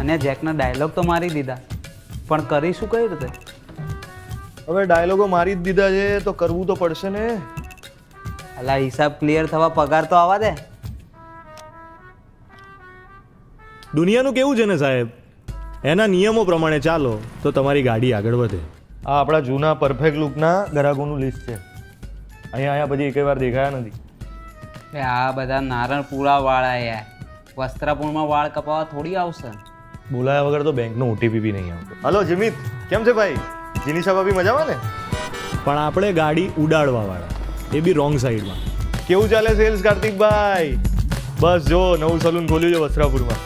અને જેકના ડાયલોગ તો મારી દીધા, પણ કરીશું કઈ રીતે? હવે ડાયલોગો મારી જ દીધા છે તો કરવું તો પડશે ને. અલા હિસાબ ક્લિયર થવા પગાર તો આવવા દે. દુનિયાનું કેવું છે ને સાહેબ, એના નિયમો પ્રમાણે ચાલો તો તમારી ગાડી આગળ વધે. આ આપણા જૂના પરફેક્ટ લુકના ગ્રાહકોનું લિસ્ટ છે. અહીંયા પછી એકે વાર દેખાયા નથી. આ બધા નારણપુરા વાળા યાર, વસ્ત્રાપુરમાં વાળ કપાવવા થોડી આવશે. બોલાયા વગર તો બેંકનો ઓટીપી બી નહીં આવતો. હલો જીમિત, કેમ છે ભાઈ? જીનીશા ભાભી મજામાં ને? પણ આપણે ગાડી ઉડાડવા વાળા, એ બી રોંગ સાઈડમાં. કેવું ચાલે સેલ્સ કાર્તિકભાઈ? બસ જો નવું સલૂન ખોલ્યું છે વસ્ત્રાપુરમાં.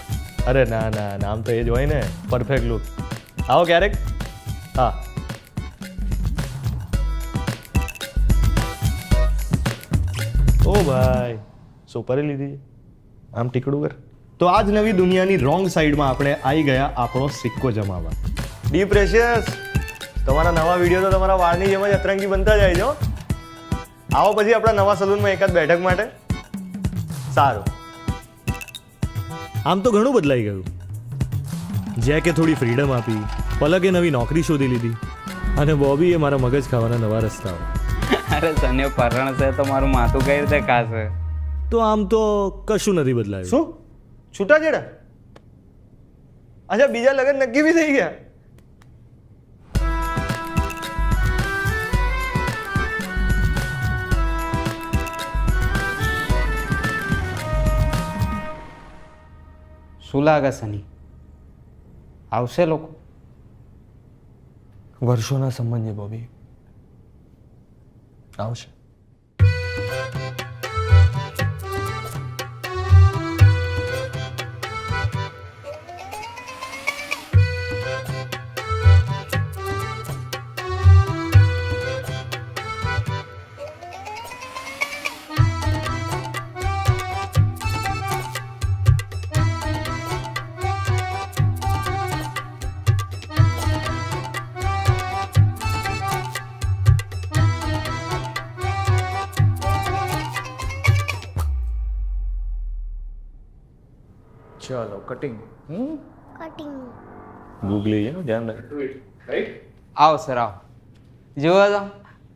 અરે ના ના, નામ તો એ જ હોય ને, પરફેક્ટ લુક. આવો ક્યારેક. હા ઓ ભાઈ, સોપારી લીધી આમ ટીકડું કર. તો આજ નવી દુનિયાની રોંગ સાઈડમાં આપણે આવી ગયા આપણો સિક્કો જમાવા. ડી પ્રેશિયસ, તમારા નવા વિડીયો તો તમારા વાળની જેમ જ અતરંગી બનતા જાય છે હો. આવો પછી આપણા નવા સલૂનમાં એકાદ બેઠક માટે. સારું. આમ તો ઘણું બદલાઈ ગયું. જેકે થોડી ફ્રીડમ આપી, પલકે નવી નોકરી શોધી લીધી, અને બોબીએ મારા મગજ ખાવાના નવા રસ્તાઓ. અરે સને પરણ છે તો મારું માથું કઈ રીતે ખાશે? તો આમ તો કશું નથી બદલાયું. શું છૂટાછેડા? અચ્છા, બીજા લગ્ન નક્કી બી થઈ ગયા? શું લાગે સની, આવશે લોકો? વર્ષોના સંબંધ છે બોબી, આવશે. ચલો કટિંગ. કટિંગ. ગૂગલી છે ને, ધ્યાન રાખ. આવો સર આવો. જુઓ તો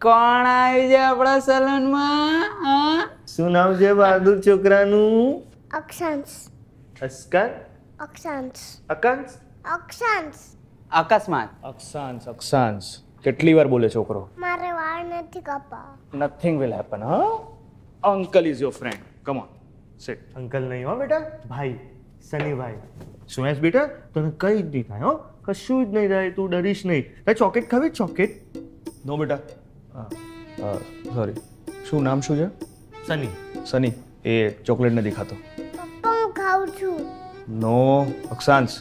કોણ આવ્યું છે આપણા સલૂનમાં? હા, શું નામ છે બહાદુર છોકરાનું? અક્ષાંશ. અસ્કાન? અક્ષાંશ. અકાંશ? અક્ષાંશ. અકસ્માત. અક્ષાંશ અક્ષાંશ કેટલી વાર બોલે છોકરો? મારે વાળ નથી કપા. Nothing will happen. હા, uncle is your friend. Come on sit. Uncle નહીં હો બેટા, ભાઈ, સનીભાઈ. સુમેશ બેટા, તને કઈ જ નહીં થાય હો, કશું જ નહીં થાય, તું ડરીશ નહીં. તારે ચોકેટ ખાવી? ચોકેટ? નો બેટા. સોરી, શું નામ શું છે? સની. સની. એ ચોકલેટ નથી ખાતો. પપ્પા હું ખાઉં છું. નો અક્ષાંશ.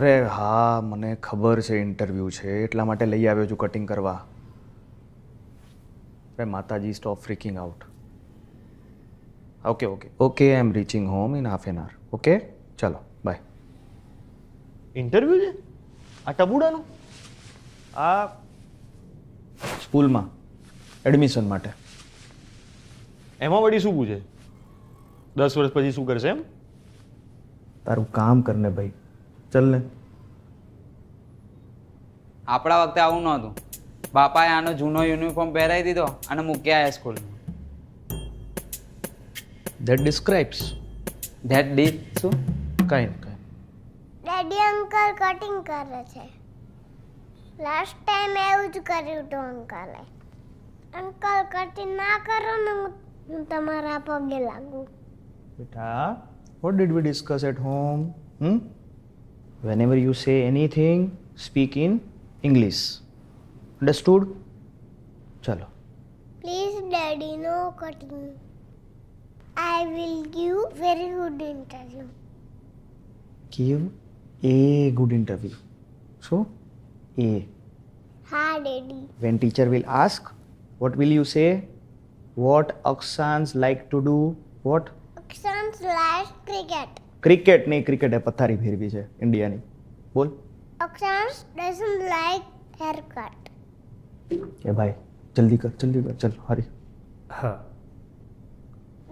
અરે હા, મને ખબર છે ઇન્ટરવ્યૂ છે એટલા માટે લઈ આવ્યો છું કટિંગ કરવા. અરે માતાજી, stop freaking out. Okay okay okay, I am reaching home in half an hour. Okay, ચલો બાય. ઇન્ટરવ્યુ છે આ ટબુડાનું? આ સ્કૂલમાં એડમિશન માટે. એમાં વળી શું પૂછે? 10 વર્ષ પછી શું કરશે એમ? તારું કામ કરને ભાઈ, ચલ ને. આપણા વખતે આવું નહોતું. બાપાએ આનો જૂનો યુનિફોર્મ પહેરાવી દીધો અને મૂકી આવ્યા સ્કૂલમાં. That describes. ધેટ ડીડ શું? કાંઈ નહીં. ડેડી અંકલ કટિંગ કરે છે. લાસ્ટ ટાઈમ એવું જ કર્યું હતું અંકલે. અંકલ કટિંગ ના કરો ને હું તમારા પગે લાગુ. બેટા, what did we discuss at home? Whenever you say anything, speak in English. Understood? ચલો. Please daddy no cutting. I will give very good interview. Give a good interview. So, A. હા daddy. When teacher will ask, what will you say? What Akshans like to do? What? અક્ષાંશ like cricket. Cricket નહીં, cricket એ પથારી ફેરવી છે ઇન્ડિયાની. બોલ. અક્ષાંશ doesn't like hair cut. એ ભાઈ, જલ્દી કર, ચલ હરી. હા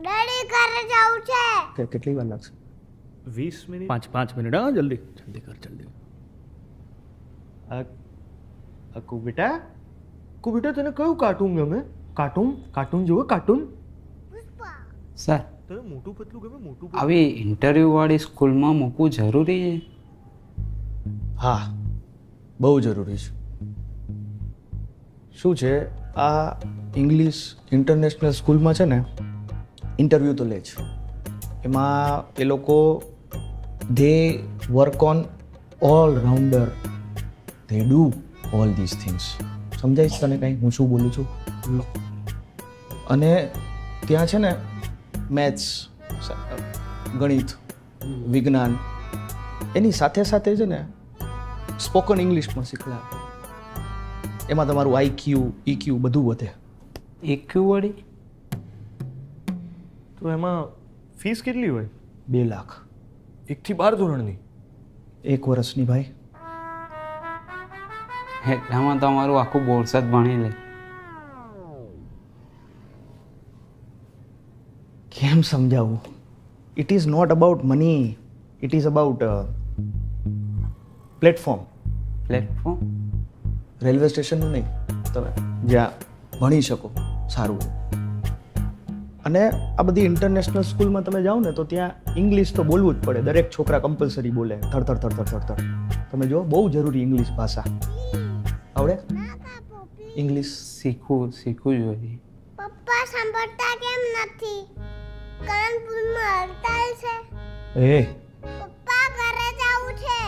ડેડી ઘરે જવું છે. કેટલી વાર લાગશે? 20 મિનિટ. 5 મિનિટ હા જલ્દી જલ્દી કર જલ્દી. અકુ બેટા તને કયું કાર્ટૂન ગમે? કાર્ટૂન જોવે કાર્ટૂન? સર તને મોટું પતલું ગમે? મોટું આવી ઇન્ટરવ્યૂ વાળી સ્કૂલમાં મૂકવું જરૂરી છે? હા, બહુ જરૂરી છે. શું છે, આ ઇંગ્લિશ ઇન્ટરનેશનલ સ્કૂલમાં છે ને ઇન્ટરવ્યૂ તો લે જ. એમાં એ લોકો they work on all rounder, they do all this things. સમજાય છે તને કંઈ હું શું બોલું છું? અને ત્યાં છે ને મેથ્સ, ગણિત, વિજ્ઞાન એની સાથે સાથે છે ને સ્પોકન ઇંગ્લિશ પણ શીખવાડે. એમાં તમારું IQ, EQ બધું વધે. EQ વાળી? તો એમાં ફીસ કેટલી હોય? 2 લાખ 1 થી 12 ધોરણની? 1 વર્ષની ભાઈ. એટલામાં તો અમારું આખું બોર્ડ જ ભણી લે. કેમ સમજાવું? It is not about money, it is about platform. Platform? Railway સ્ટેશનનું નહીં, તમે જ્યાં ભણી શકો સારું. અને આ બધી ઇન્ટરનેશનલ સ્કૂલમાં તમે જાઓ ને તો ત્યાં ઇંગ્લિશ તો બોલવું જ પડે. દરેક છોકરા કમ્પલસરી બોલે, થર. તમે જો બહુ જરૂરી ઇંગ્લિશ ભાષા આવડે. ઇંગ્લિશ શીખવું જોઈએ. પપ્પા સાંભળતા કેમ નથી? કાનપુરમાં હડતાલ છે. એ પપ્પા ઘરે જવું છે.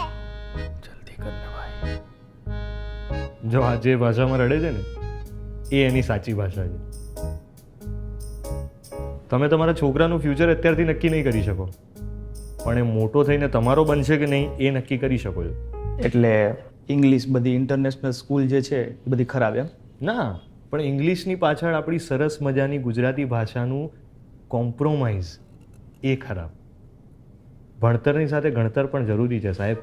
જલ્દી કર ને ભાઈ. જો આ જે ભાષામાં રડે છે ને એ એની સાચી ભાષા છે. તમે તમારા છોકરાનું ફ્યુચર અત્યારથી નક્કી નહીં કરી શકો, પણ એ મોટો થઈને તમારો બનશે કે નહીં એ નક્કી કરી શકો છો. એટલે ઇંગ્લિશ બધી ઇન્ટરનેશનલ સ્કૂલ જે છે એ બધી ખરાબ એમ? ના, પણ ઇંગ્લિશની પાછળ આપણી સરસ મજાની ગુજરાતી ભાષાનું કોમ્પ્રોમાઇઝ એ ખરાબ. ભણતરની સાથે ગણતર પણ જરૂરી છે સાહેબ.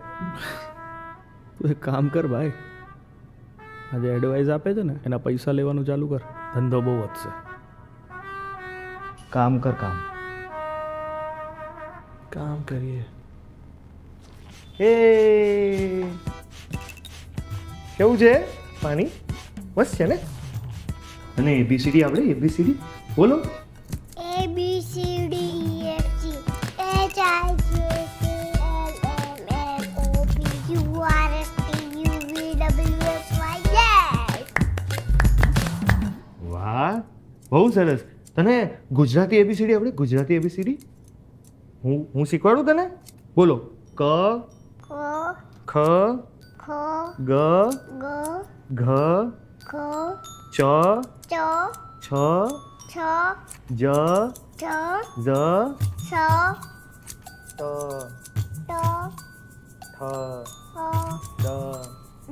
તું એક કામ કર ભાઈ, આજે એડવાઇસ આપે છે ને એના પૈસા લેવાનું ચાલુ કર, ધંધો બહુ વધશે. કામ કર કામ. કામ કરીએ. એ કેવું છે પાણી? મસ્ત છે ને? અને ABCD આપણે ABCD બોલો. ABCD EFG HIJKLMNOPQRSTUVWXYZ. વાહ, બહુ સરસ. તને ગુજરાતી ABCD આપણે ગુજરાતી ABCD હું શીખવાડું તને. બોલો. ક ખ ખ ખ ગ ગ ઘ ખ ચ ચ છ છ જ ચ ઝ સ ટ ટ ઠ હ ડ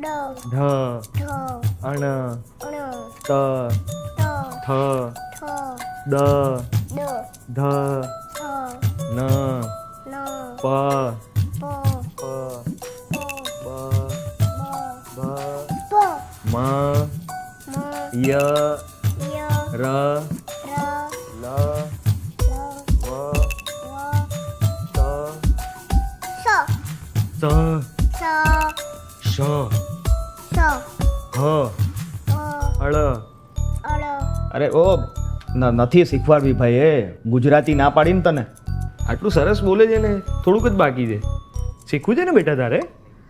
ડ ઢ ઢ અણ અણ ત ત થ થ દ દ ધ થ ન ન પ પ પ પ બ બ ભ પ મ મ ય ય ર ર લ લ વ વ ત સ સ સ શ સ હ હ અળ અળ અરે ઓ નથી શીખવાડવી ભાઈ. એ ગુજરાતી ના પાડીને તને. આટલું સરસ બોલે છે ને, થોડુંક જ બાકી છે. શીખવું છે ને બેટા તારે?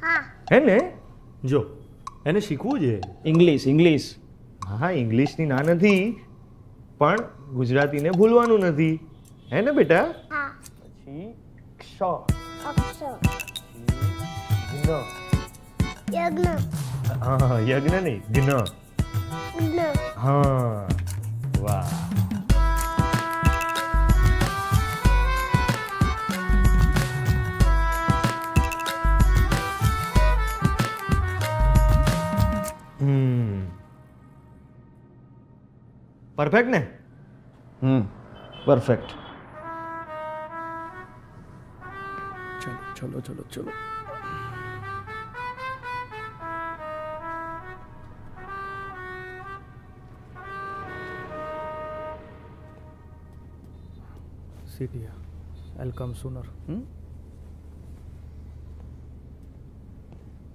હા હે ને? જો એને શીખવું છે. ઇંગ્લિશ હા, ઇંગ્લિશની ના નથી, પણ ગુજરાતીને ભૂલવાનું નથી. હે ને બેટા? હા પછી ક્ષ અક્ષર જ્ઞ. યજ્ઞ હા, યજ્ઞ નહીં, જ્ઞ. જ્ઞ હા, વાહ. પરફેક્ટ ને? પરફેક્ટ. ચલો ચલો ચલો ચલો. sit here. I'll come sooner.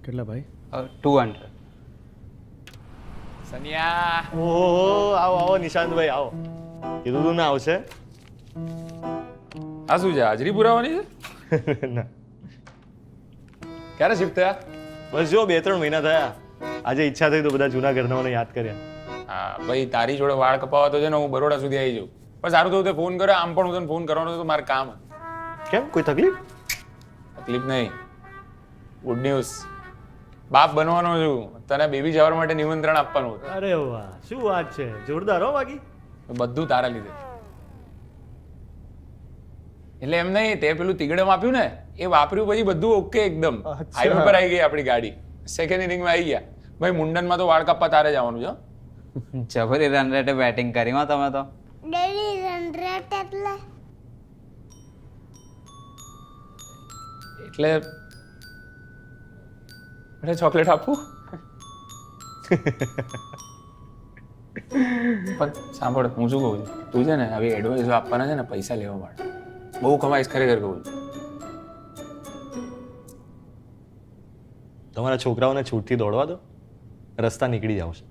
કેટલા ભાઈ? 200. સનિયા ઓહો આવો આવો નિશાંતભાઈ આવો કીધું તું ના આવશે આ શું છે હાજરી પુરાવાની છે ના ક્યારે શિફ્ટ થયા બસ જો 2-3 મહિના થયા આજે ઈચ્છા થઈ તો બધા જૂના ઘરનાઓને યાદ કર્યા હા ભાઈ તારી જોડે વાળ કપાવા તો છે ને હું બરોડા સુધી આવી જાઉં પણ સારું થયું તે ફોન કર્યો આમ પણ હું તને ફોન કરવાનો હતો મારે કામ હતું. કેમ કોઈ તકલીફ તકલીફ નહીં ગુડ ન્યૂઝ બાપ બનવાનો છું તને બેબી શાવર માટે નિમંત્રણ આપવાનું હતું અરે વાહ શું વાત છે જોરદાર હો બાકી બધું તારા લીધે એટલે એમ નહીં તે પેલું તિગડમ આપ્યું ને એ વાપર્યું પછી બધું ઓકે એકદમ અચ્છા. હાઈવે પર આવી ગઈ આપણી ગાડી સેકન્ડ ઇનિંગમાં આવી ગયા ભાઈ મુંડનમાં તો વાળ કાપવા તારે જવાનું છે હો. જબરી રન રેટે બેટિંગ કરી માં તમે તો. ડેલી રન રેટ એટલે એટલે એટલે ચોકલેટ આપું પણ સાંભળ હું શું કહું છું તું છે ને આવી એડવાઇસો આપવાના છે ને પૈસા લેવા માટે બહુ કમાઈશ ખરેખર કહું છું તમારા છોકરાઓને છૂટથી દોડવા દો રસ્તા નીકળી જાવશે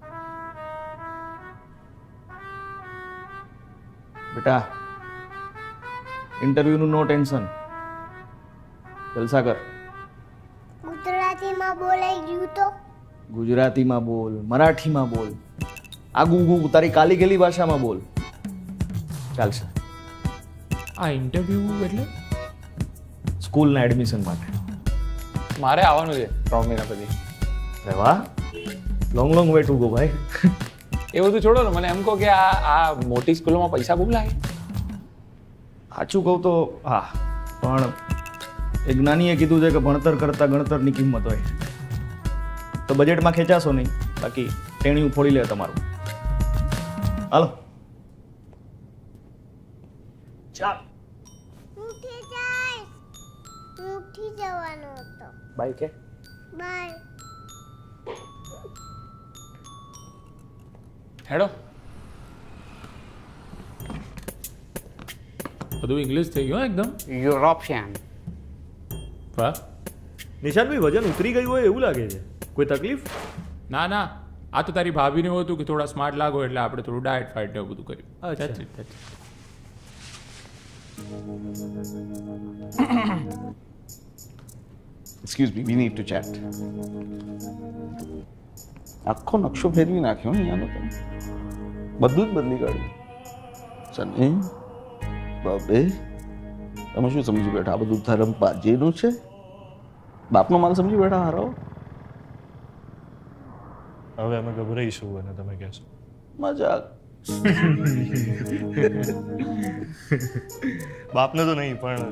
બેટા ઇન્ટરવ્યૂનું નો ટેન્શન, જલસા કર. ગુજરાતીમાં બોલાઈ ગયું તો ગુજરાતીમાં બોલ, મરાઠીમાં બોલ, આગુ તારી કાલી ગેલી ભાષામાં બોલ, ચાલશે. આ ઇન્ટરવ્યુ એટલે સ્કૂલના એડમિશન માટે. મારે આવવાનું છે 3 મહિના પછી અરે વાહ, લોંગ વે ટુ ગો ભાઈ. એ બધું છોડો ને મને એમ કહો કે આ મોટી સ્કૂલોમાં પૈસા બહુ લાગે સાચું કહું તો હા, પણ એક જ્ઞાનીએ કીધું છે કે ભણતર કરતાં ગણતરની કિંમત હોય. તો બજેટમાં ખેંચાશો નહીં, બાકી ટેણીયું ફોડી લે તમારું. હાલો ચાલ. ઉઠી જઈશ, ઉઠી જવાનો હતો. બાય કે બાય. હેડો બધું ઇંગ્લિશ થઈ ગયું એકદમ યુરોપિયન. વાહ નિશાંતભાઈ વજન ઉતરી ગયું હોય એવું લાગે છે, કોઈ તકલીફ? ના ના આ તો તારી ભાભીને એવું હતું કે થોડા સ્માર્ટ લાગો એટલે આપણે થોડું ડાયટ ફાઇટ ને એવું બધું કર્યું અચ્છા. That's it, that's it. Excuse me, we need to chat. આખો નકશો ફેરવી નાખ્યો ને યાનો તમે, બધું જ બદલી કાઢ્યું. સની બાપે તમે શું સમજી બેઠા? આ બધું ધર્મ પાજીનું છે? બાપનો માલ સમજી બેઠા હારો? હવે અમે ગભરાઈશું અને તમે કહેશો મજાક. બાપને તો નહીં પણ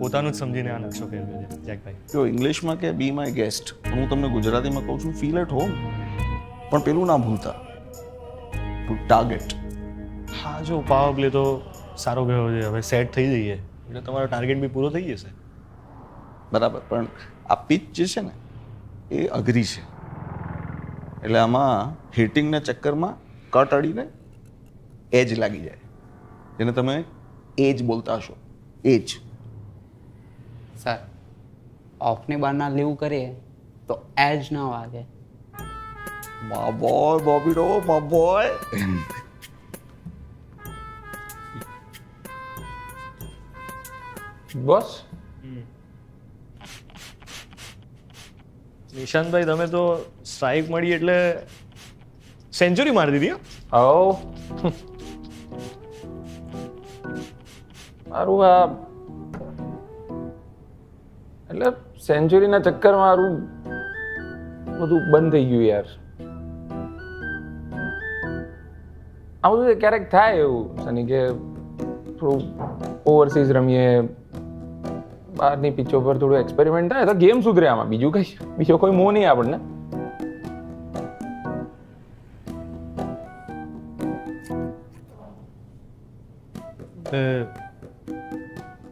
પોતાનું જ સમજીને આ નકશો ફેરવ્યો છે જેકભાઈ. જો ઇંગ્લિશમાં કે બી માય ગેસ્ટ, હું તમને ગુજરાતીમાં કહું છું ફીલ એટ હોમ. પણ પેલું ના ભૂલતા, ટાર્ગેટ. હા જો પાવર પ્લે તો સારો ગયો છે, હવે સેટ થઈ જઈએ એટલે તમારો ટાર્ગેટ બી પૂરો થઈ જશે. બરાબર, પણ આ પિચ જે છે ને એ અઘરી છે. એટલે આમાં હિટિંગના ચક્કરમાં કટ અડીને એજ લાગી જાય, જેને તમે એજ બોલતા હશો. એજ. સર ઓફની બહારના લીવ કરીએ તો એજ ના વાગે. મા બોય બોબીડો, મા બોય. બસ નિશાંતભાઈ તમે તો સ્ટ્રાઇક મળી એટલે સેન્ચુરી મારી દીધી. ઓ મારું આ એટલે સેન્ચુરીના ચક્કર મારું બધું બંધ થઈ ગયું યાર. આ બધું ક્યારેક થાય એવું સની કે થોડું ઓવરસીઝ રમીએ, બહારની પિચો પર થોડું એક્સપેરિમેન્ટ થાય તો ગેમ સુધરે. આમાં બીજો કોઈ મોહ નહીં આપણને.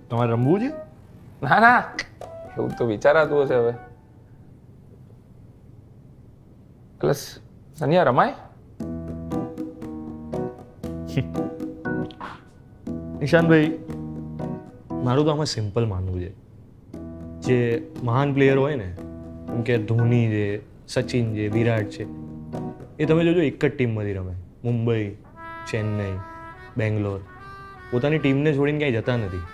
તમારે રમવું છે? ના ના એવું તો વિચારાતું હશે હવે. એટલે સનિયા રમાય? નિશાંતભાઈ મારું તો આમાં સિમ્પલ માનવું છે, જે મહાન પ્લેયર હોય ને, જેમ કે ધોની છે, સચિન છે, વિરાટ છે, એ તમે જોજો એક જ ટીમમાંથી રમે. મુંબઈ, ચેન્નઈ, બેંગ્લોર, પોતાની ટીમને છોડીને ક્યાંય જતા નથી.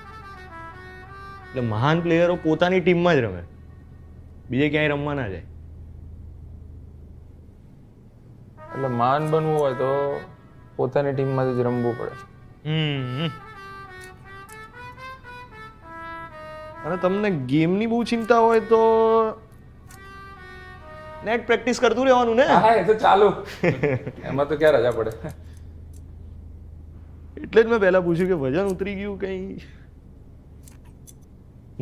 એટલે મહાન પ્લેયરો પોતાની ટીમમાં જ રમે, બીજે ક્યાંય રમવા ના જાય. એટલે મહાન બનવું હોય તો પોતાની ટીમમાંથી જ રમવું પડે. અને તમને ગેમની બહુ ચિંતા હોય તો નેટ પ્રેક્ટિસ કરતું રહેવાનું ને. હા, એ તો ચાલુ. એમાં તો ક્યાં રજા પડે. એટલે જ મેં પહેલા પૂછ્યું કે વજન ઉતરી ગયું કંઈ.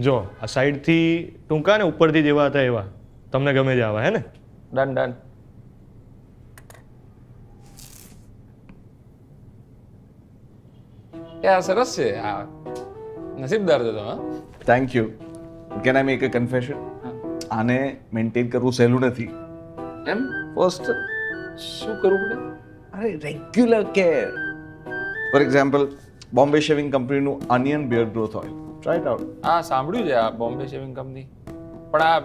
જો આ સાઈડથી ટૂંકા ને ઉપરથી જેવા હતા એવા તમને ગમે જ આવા, હે ને? Done done. આ સરસ છે. આ નસીબદાર છો તમે. Thank you. Can I make a confession? આને મેન્ટેન કરવું સહેલું નથી. એમ ફર્સ્ટ, શું કરવું પડે? અરે regular care. For example, Bombay shaving કંપનીનું onion beard growth oil, try it out. હા, સાંભળ્યું છે આ બોમ્બે શેવિંગ કંપની. પણ આ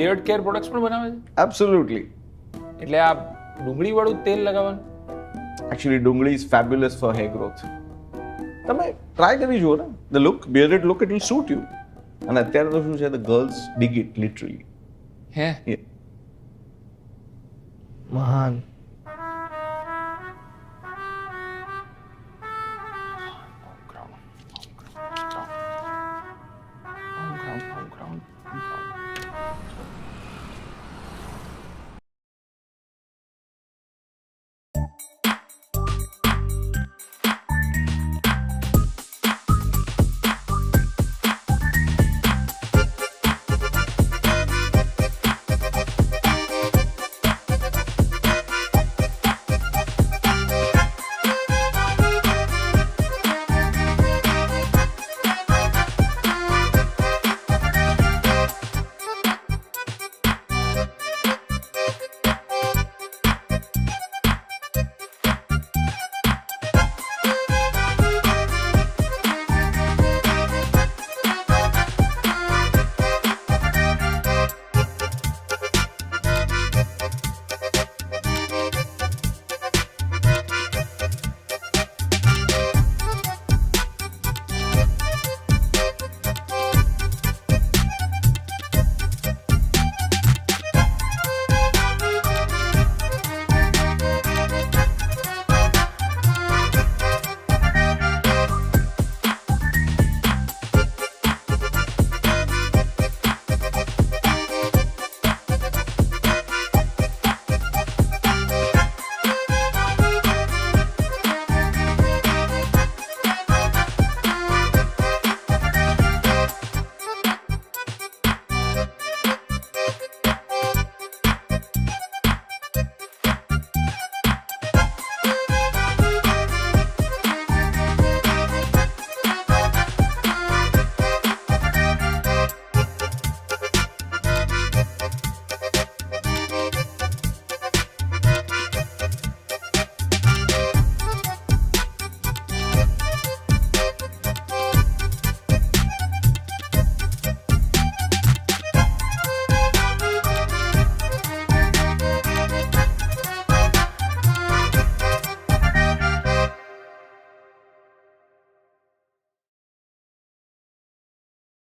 બિયર્ડ કેર પ્રોડક્ટ્સ પણ બનાવે છે? એબ્સોલ્યુટલી. એટલે આ ડુંગળી વાળું તેલ લગાવવાનું? એકચ્યુઅલી ડુંગળી is fabulous for hair growth. તમે ટ્રાય કરી જુઓ ને. The look, bearded look, it will suit you. અને અત્યારે તો શું છે, the girls dig it literally. હે? મહાન